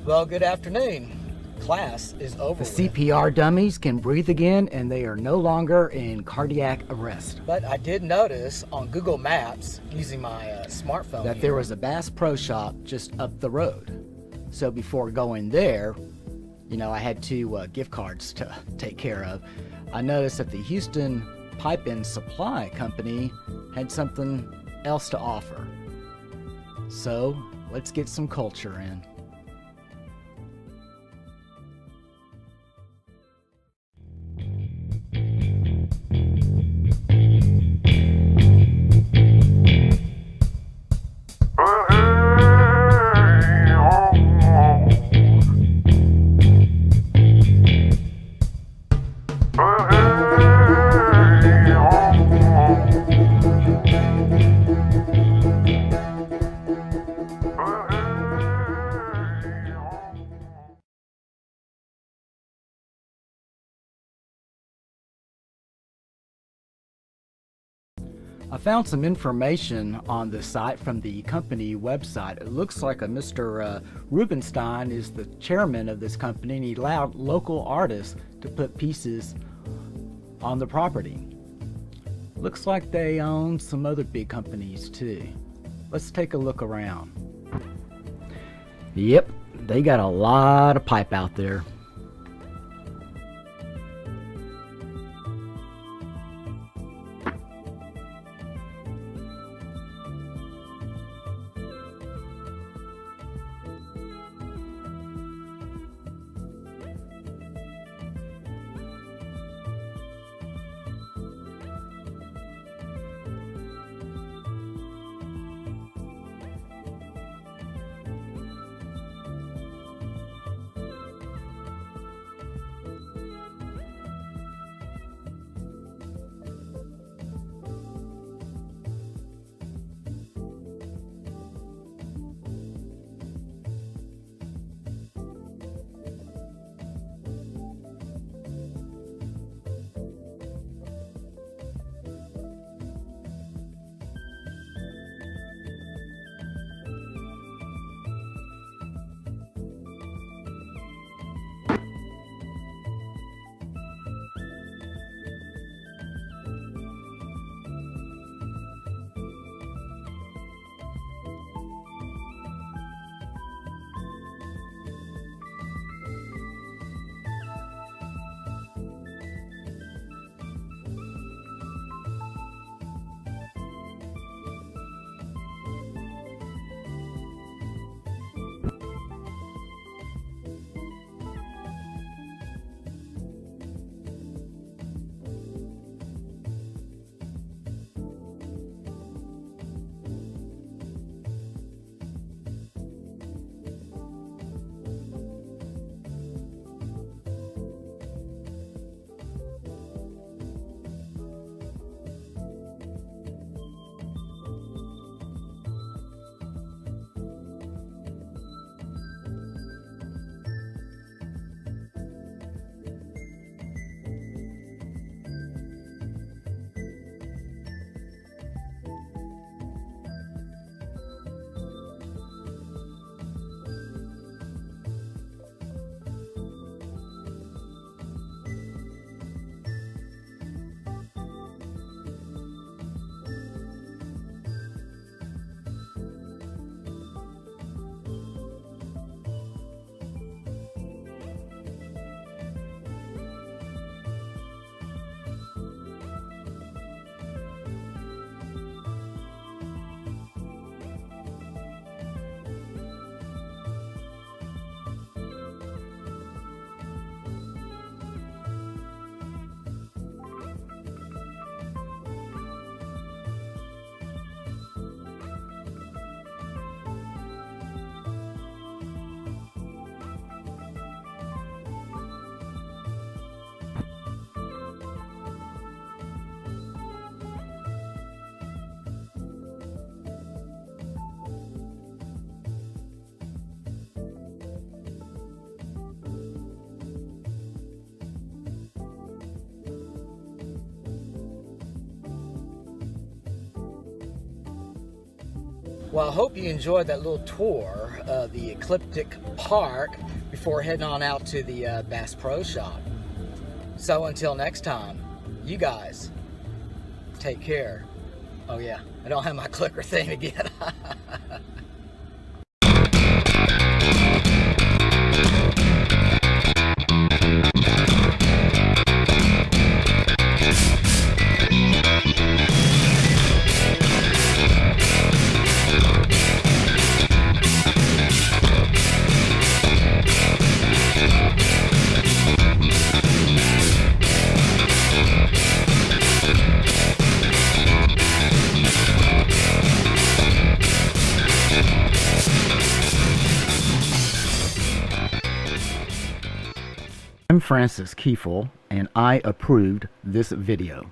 Well, good afternoon. Class is over. The CPR dummies can breathe again and they are no longer in cardiac arrest. But I did notice on Google Maps, using my smartphone, that there was a Bass Pro Shop just up the road. So before going there, I had two gift cards to take care of. I noticed that the Houston Pipe and Supply Company had something else to offer. So let's get some culture in. I found some information on the site from the company website. It looks like a Mr. Rubenstein is the chairman of this company, and he allowed local artists to put pieces on the property. Looks like they own some other big companies too. Let's take a look around. Yep, they got a lot of pipe out there. Well, I hope you enjoyed that little tour of the Eclectic Park before heading on out to the Bass Pro Shop. So until next time, you guys take care. Oh yeah, I don't have my clicker thing again. I'm Francis Kiefel, and I approved this video.